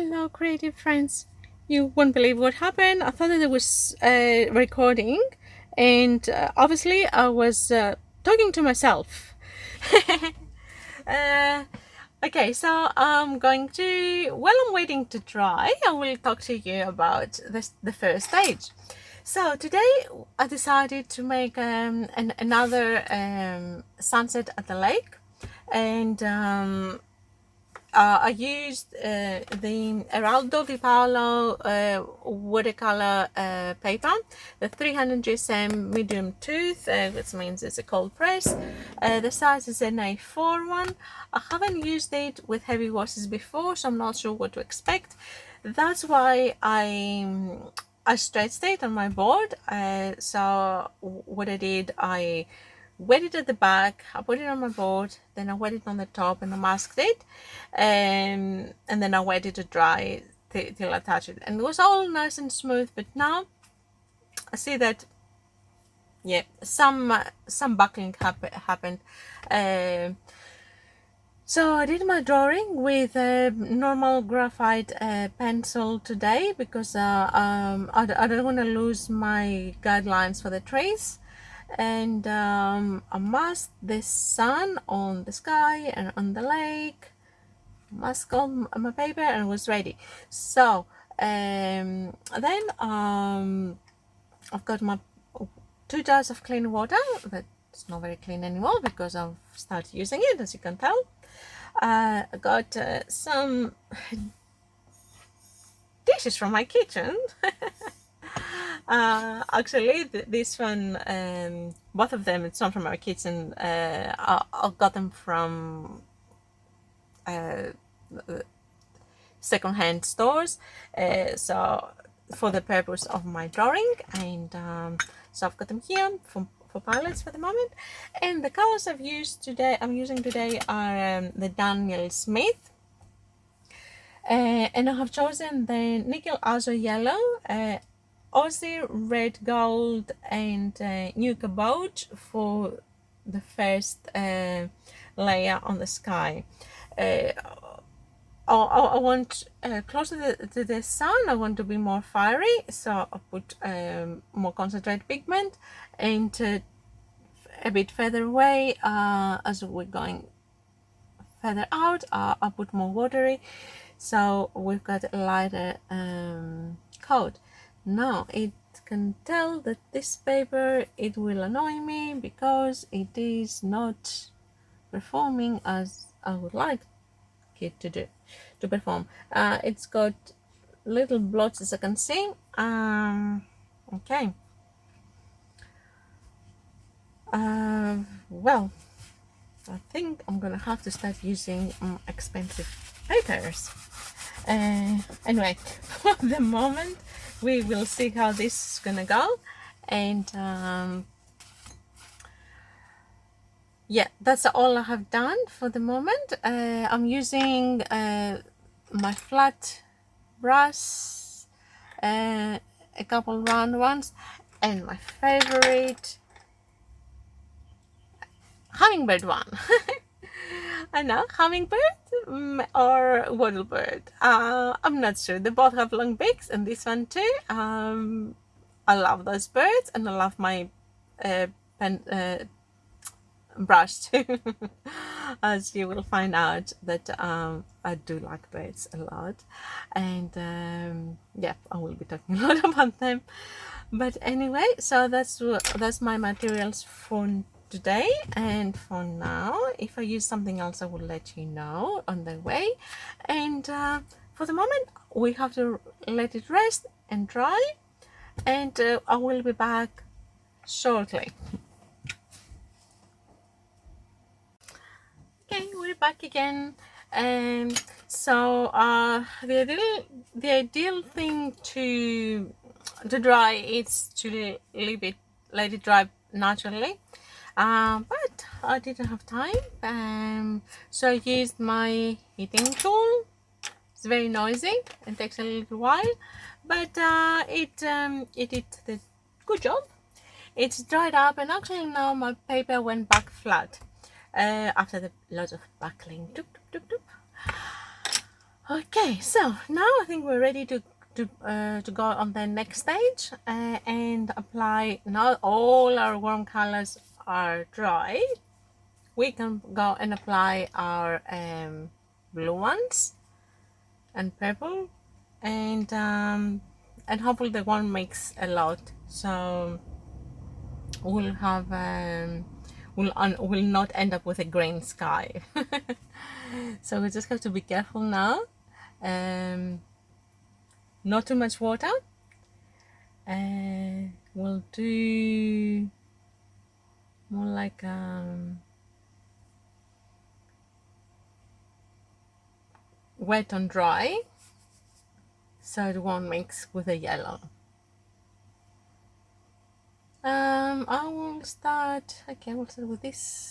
Hello, creative friends. You won't believe what happened. I thought that it was recording, and obviously, I was talking to myself. uh, okay, so I'm going to, while I'm waiting to dry, I will talk to you about the first stage. So today I decided to make another sunset at the lake, and I used the Heraldo di Paolo watercolor paper, the 300 GSM medium tooth, which means it's a cold press. The size is an A4 one. I haven't used it with heavy washes before, so I'm not sure what to expect. That's why I stretched it on my board. So what I did, I wet it at the back, I put it on my board, then I wet it on the top and I masked it, and then I waited to dry till I touch it, and it was all nice and smooth. But now I see that some buckling happened. So I did my drawing with a normal graphite pencil today because I don't want to lose my guidelines for the trace. And I masked the sun on the sky and on the lake, masked on my paper, and was ready. So then I've got my 2 jars of clean water. That's not very clean anymore because I've started using it, as you can tell. I got some dishes from my kitchen. Actually, this one, both of them, it's not from our kitchen. I got them from second-hand stores. So for the purpose of my drawing, and so I've got them here for palettes for the moment. And the colors I'm using today are the Daniel Smith. And I have chosen the Nickel Azure Yellow, Aussie Red Gold, and New Caboche for the first layer on the sky. I want closer to the sun. I want to be more fiery, so I put more concentrated pigment, and a bit further away, as we're going further out, I put more watery, so we've got a lighter coat. Now it can tell that this paper, it will annoy me because it is not performing as I would like it to perform. It's got little blots, as I can see. Okay. Well, I think I'm gonna have to start using expensive papers. Anyway, for the moment, we will see how this is gonna go, and yeah, that's all I have done for the moment. I'm using my flat brush, a couple round ones, and my favorite hummingbird one. I know, hummingbird or wattlebird. I'm not sure. They both have long beaks, and this one too. I love those birds, and I love my brush too. As you will find out that I do like birds a lot, and yeah, I will be talking a lot about them. But anyway, so that's my materials for today, and for now, if I use something else, I will let you know on the way. And for the moment, we have to let it rest and dry, and I will be back shortly. Okay, we're back again. So the ideal thing to dry is to let it dry naturally, but I didn't have time, so I used my heating tool. It's very noisy and takes a little while, but it did the good job. It's dried up, and actually now my paper went back flat after the lots of buckling. Doop, doop, doop, doop. Okay, so now I think we're ready to go on the next stage and apply. Now all our warm colors are dry. We can go and apply our blue ones and purple, and hopefully the one makes a lot. So we'll have we'll not end up with a green sky. So we just have to be careful now. Not too much water. We'll do more like wet on dry, so it won't mix with the yellow. I will start. Okay, we'll start with this.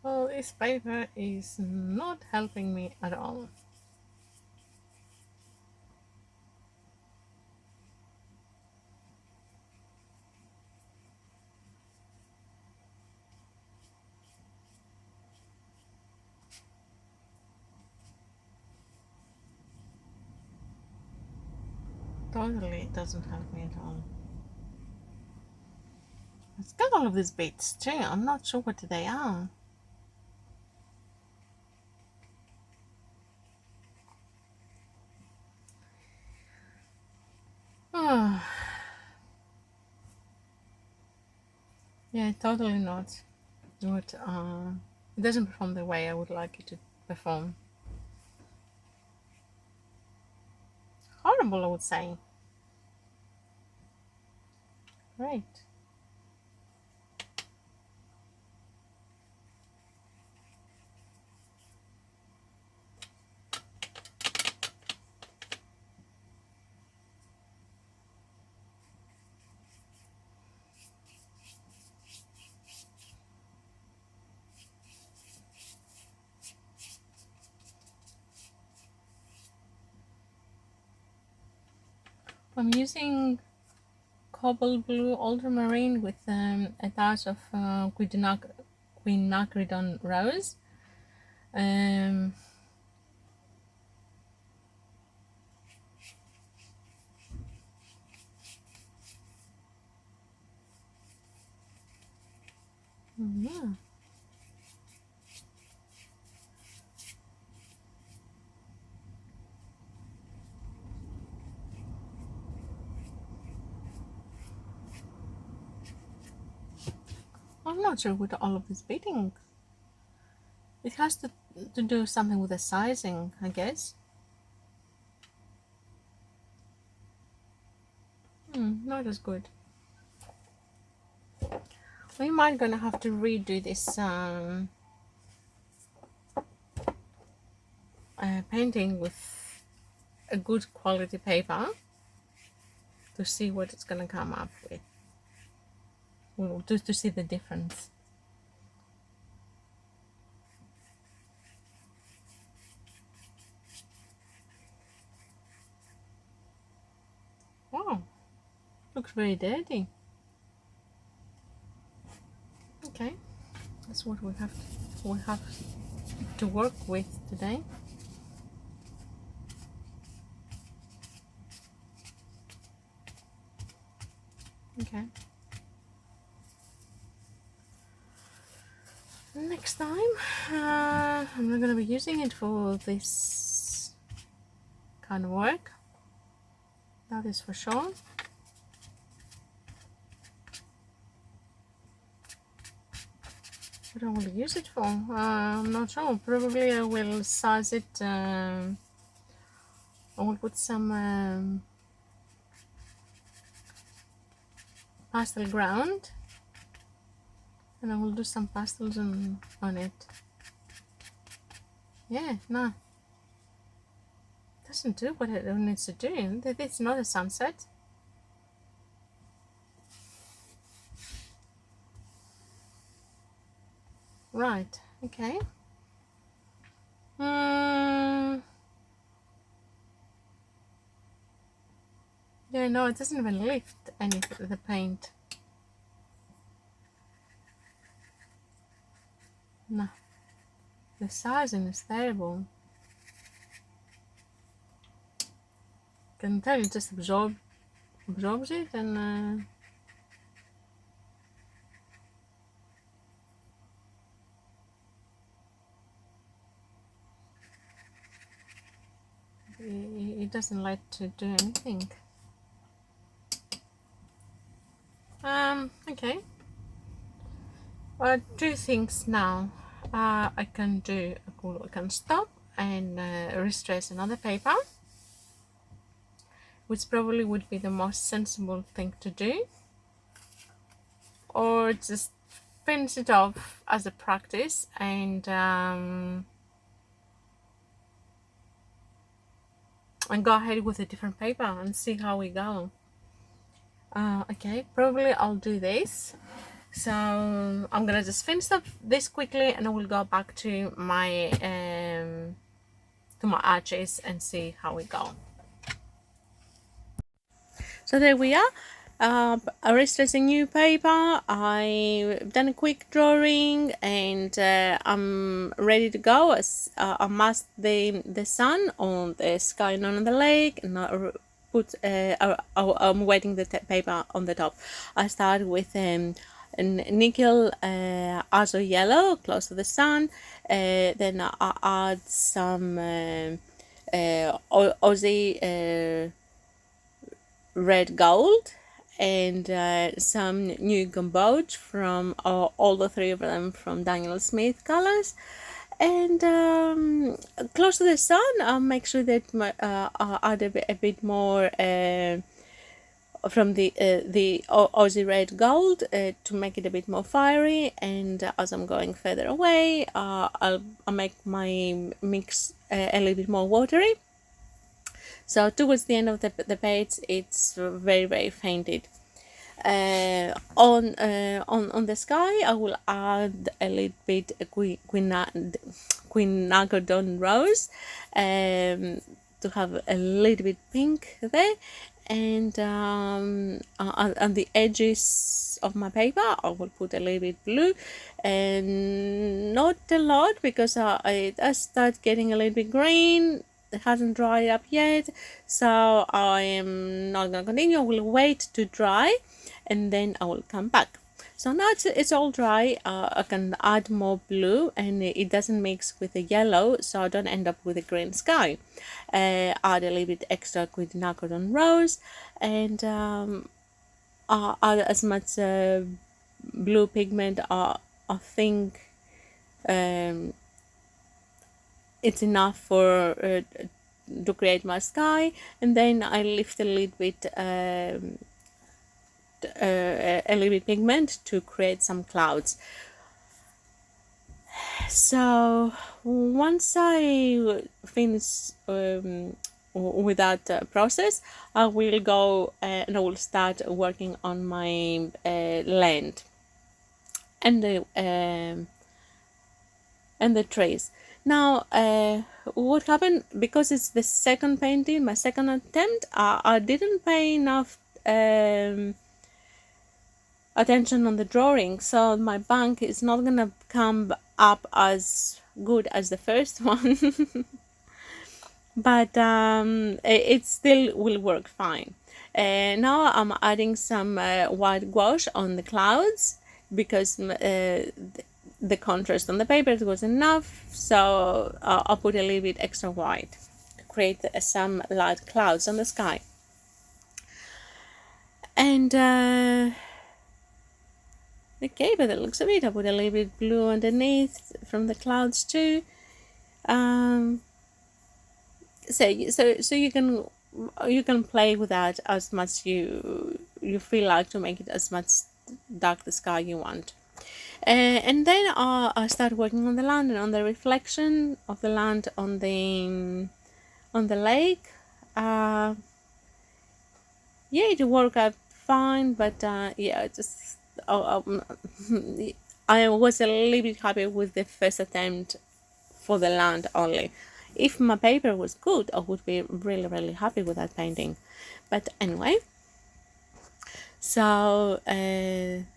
Well, this paper is not helping me at all. Totally, it doesn't help me at all. It's got all of these bits too. I'm not sure what they are. Oh. Yeah, totally not. What it doesn't perform the way I would like it to perform. Horrible, I would say. Great. I'm using cobalt blue ultramarine with a touch of quinacridone rose. Um, yeah. I'm not sure with all of this beading. It has to do something with the sizing, I guess. Not as good. We might gonna have to redo this painting with a good quality paper to see what it's gonna come up with. Well, just to see the difference. Wow, looks very dirty. Okay, that's what we have to work with today. Okay. Next time, I'm not gonna be using it for this kind of work. That is for sure. What I will use it for? I'm not sure. Probably I will size it. I will put some pastel ground, and I will do some pastels on it. Yeah, no. Doesn't do what it needs to do. It's not a sunset. Right, okay. Yeah, no, it doesn't even lift any of the paint. No. The sizing is terrible. Can tell it just absorbs it and it doesn't like to do anything. Okay. Two things now. I can do I can stop and restress another paper, which probably would be the most sensible thing to do, or just finish it off as a practice and go ahead with a different paper and see how we go. Okay, probably I'll do this. So I'm gonna just finish up this quickly and I will go back to my arches and see how we go. So there we are. I rested a new paper. I've done a quick drawing and I'm ready to go. I masked the sun on the sky and on the lake, and I put I'm wetting the paper on the top. I started with nickel azure yellow close to the sun. Then I add some Aussie red gold and some new gumboge from all the three of them from Daniel Smith colors. And close to the sun, I'll make sure that I'll add a bit more from the Aussie red gold to make it a bit more fiery. And as I'm going further away, I'll make my mix a little bit more watery. So towards the end of the page, it's very fainted. On the sky, I will add a little bit quinacridone rose to have a little bit pink there. And on the edges of my paper, I will put a little bit blue, and not a lot because it does start getting a little bit green. It hasn't dried up yet, so I am not gonna continue. I will wait to dry and then I will come back. So now it's all dry. I can add more blue and it doesn't mix with the yellow, so I don't end up with a green sky. Add a little bit extra quinacridone rose and add as much blue pigment I think it's enough for to create my sky. And then I lift a little bit pigment to create some clouds. So once I finish with that process, I will go and I will start working on my land and the trees. Now what happened, because it's the second painting, my second attempt, I didn't pay enough attention on the drawing, so my bank is not gonna come up as good as the first one. But it still will work fine. Now I'm adding some white gouache on the clouds because the contrast on the paper was enough, so I'll put a little bit extra white to create some light clouds on the sky. And okay, by the looks of it, I put a little bit blue underneath from the clouds too. So you can play with that as much you feel like to make it as much dark the sky you want. And then I started working on the land and on the reflection of the land on the lake. Uh, yeah, it worked out fine, but yeah, just I was a little bit happy with the first attempt for the land only. If my paper was good, I would be really, really happy with that painting. But anyway, so and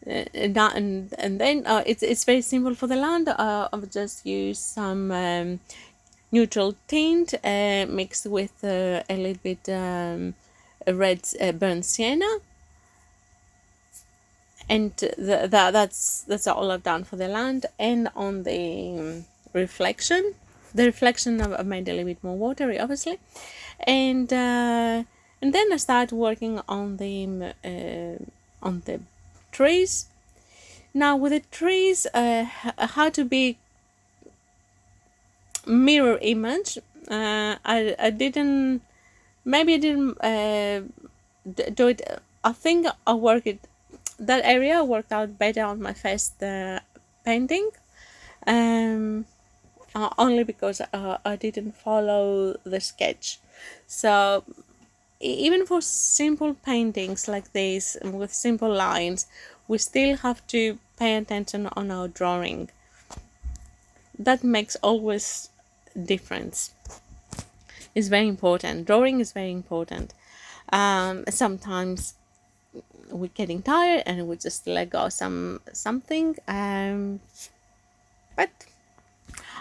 then it's very simple for the land. I've just used some neutral tint mixed with a little bit red burnt sienna, and that's all I've done for the land. And on the reflection, I've made a little bit more watery, obviously, and then I started working on the trees. Now with the trees, how to be mirror image. I didn't, maybe I didn't do it. I think I worked it, that area worked out better on my first painting, um, only because I didn't follow the sketch. So even for simple paintings like this with simple lines, we still have to pay attention on our drawing. That makes always difference. It's very important. Drawing is very important. Sometimes we're getting tired and we just let go something. But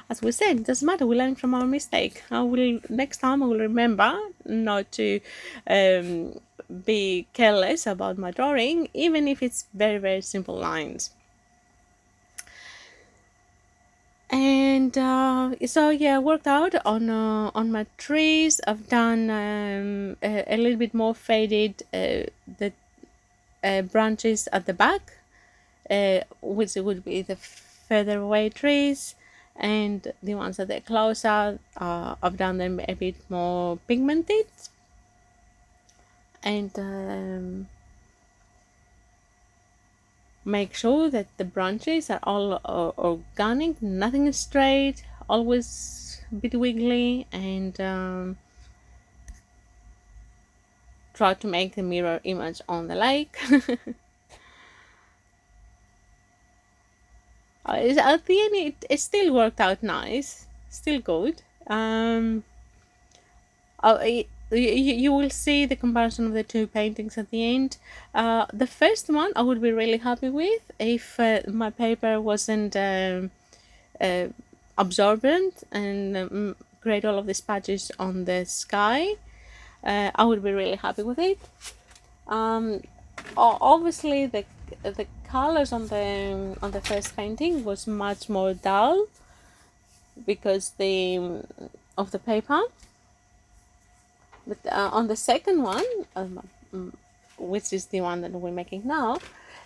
as we said, it doesn't matter. We learn from our mistake. Next time I will remember not to be careless about my drawing, even if it's very, very simple lines. And so yeah, I worked out on my trees. I've done a little bit more faded the branches at the back, which would be the further away trees, and the ones that are closer, I've done them a bit more pigmented. And make sure that the branches are all organic, nothing is straight, always a bit wiggly, and try to make the mirror image on the lake. At the end, it still worked out nice, still good. You will see the comparison of the two paintings at the end. The first one I would be really happy with if my paper wasn't absorbent and create all of these patches on the sky. I would be really happy with it. Obviously, the colors on the first painting was much more dull because of the paper. But on the second one, which is the one that we're making now,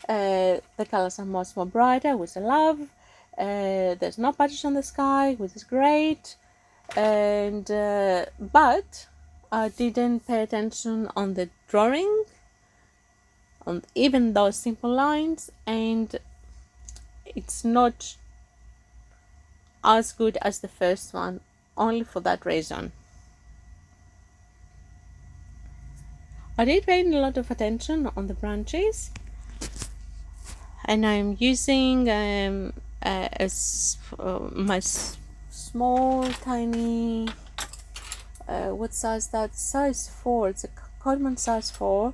the colors are much more brighter, which I love. There's no patches on the sky, which is great. And but I didn't pay attention on the drawing, on even those simple lines, and it's not as good as the first one, only for that reason. I did pay a lot of attention on the branches, and I'm using my small, tiny, what size that? Size 4. It's a Coleman size 4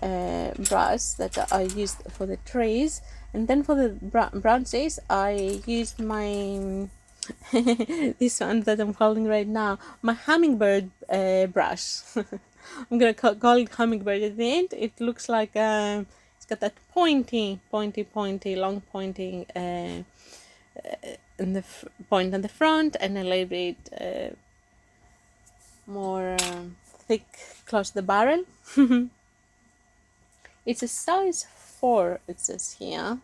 brush that I used for the trees, and then for the branches I used my this one that I'm holding right now, my hummingbird brush. I'm gonna call it hummingbird at the end. It looks like it's got that pointy, long pointing in the point on the front, and a little bit more thick close to the barrel. It's a size 4, it says here.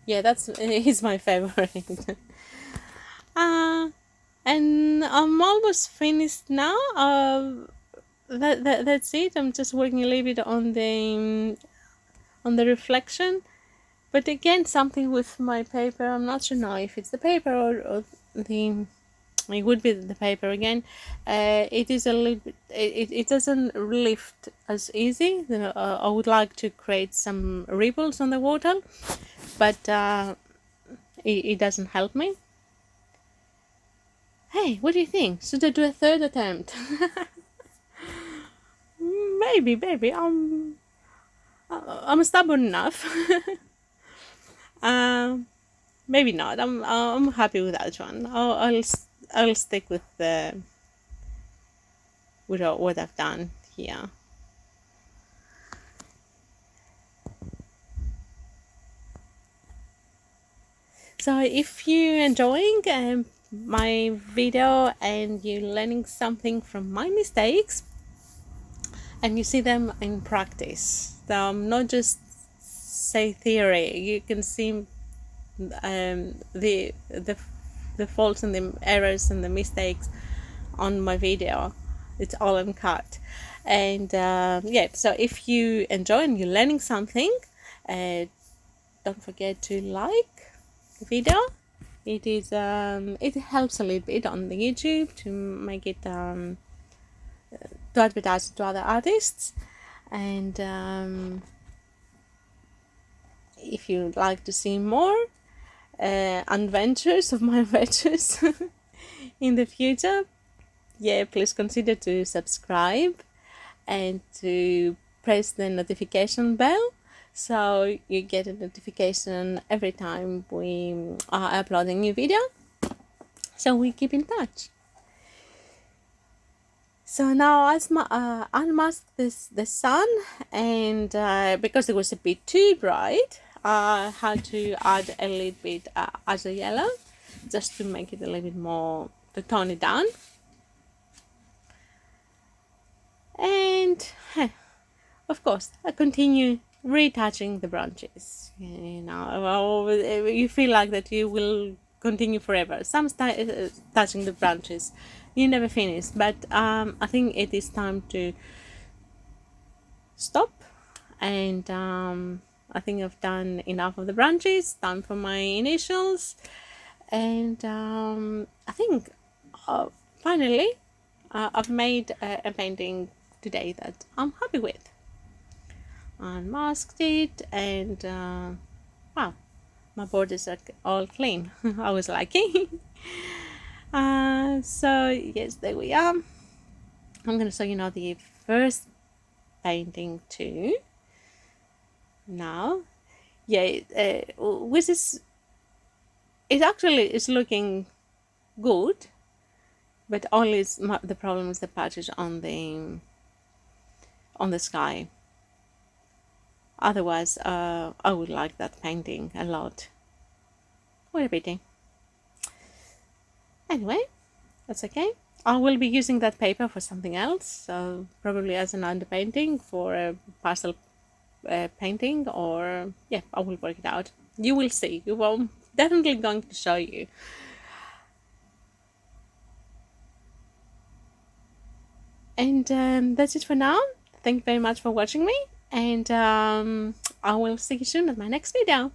Yeah, that's is my favorite. And I'm almost finished now. That's it. I'm just working a little bit on the reflection. But again, something with my paper, I'm not sure now if it's the paper or the, it would be the paper again. It is a little bit, it doesn't lift as easy. I would like to create some ripples on the water, but it doesn't help me. Hey, what do you think? Should I do a third attempt? Maybe. I'm stubborn enough. um, Maybe not. I'm happy with that one. I'll stick with the with what I've done here. So if you're enjoying my video and you're learning something from my mistakes and you see them in practice, so not just say theory, you can see the faults and the errors and the mistakes on my video. It's all uncut. And yeah, so if you enjoy and you're learning something, don't forget to like the video. It helps a little bit on the YouTube to make it to advertise to other artists. And if you'd like to see more adventures of my adventures in the future, yeah, please consider to subscribe and to press the notification bell so you get a notification every time we are uploading a new video, so we keep in touch. So now as unmask the sun, and because it was a bit too bright, I had to add a little bit as a yellow just to make it a little bit more, to tone it down. And of course I continue retouching the branches. You know, you feel like that you will continue forever. Some touching the branches, you never finish. But I think it is time to stop, and I think I've done enough of the branches. Time for my initials, and I think finally I've made a painting today that I'm happy with. Unmasked it, and wow, my borders are all clean. I was lucky. So yes, there we are. I'm gonna show you now the first painting too. Now, yeah, which is, it actually is looking good, but only the problem is the patches on the sky. Otherwise, I would like that painting a lot. What a pity. Anyway, that's okay. I will be using that paper for something else, so probably as an underpainting for a pastel painting, or yeah, I will work it out. You will see. I'm definitely going to show you. And that's it for now. Thank you very much for watching me, and I will see you soon at my next video.